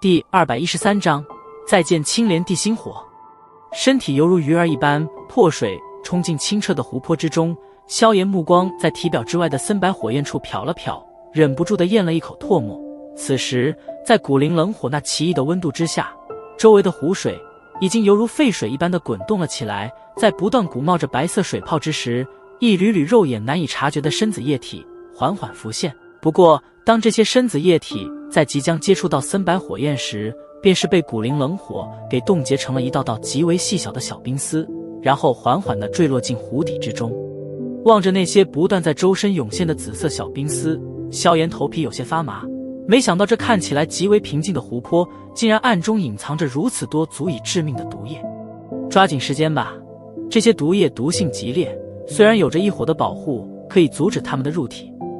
第213章再见青莲地心火。身体犹如鱼儿一般破水冲进清澈的湖泊之中，萧炎目光在体表之外的森白火焰处瞟了瞟，忍不住地咽了一口唾沫。此时在古灵冷火那奇异的温度之下，周围的湖水已经犹如沸水一般的滚动了起来，在不断鼓冒着白色水泡之时，一缕缕肉眼难以察觉的深紫液体缓缓浮现。不过当这些深紫液体在即将接触到森白火焰时，便是被古灵冷火给冻结成了一道道极为细小的小冰丝，然后缓缓地坠落进湖底之中。望着那些不断在周身涌现的紫色小冰丝，萧炎头皮有些发麻。没想到这看起来极为平静的湖泊，竟然暗中隐藏着如此多足以致命的毒液。抓紧时间吧，这些毒液毒性极烈，虽然有着异火的保护，可以阻止它们的入体，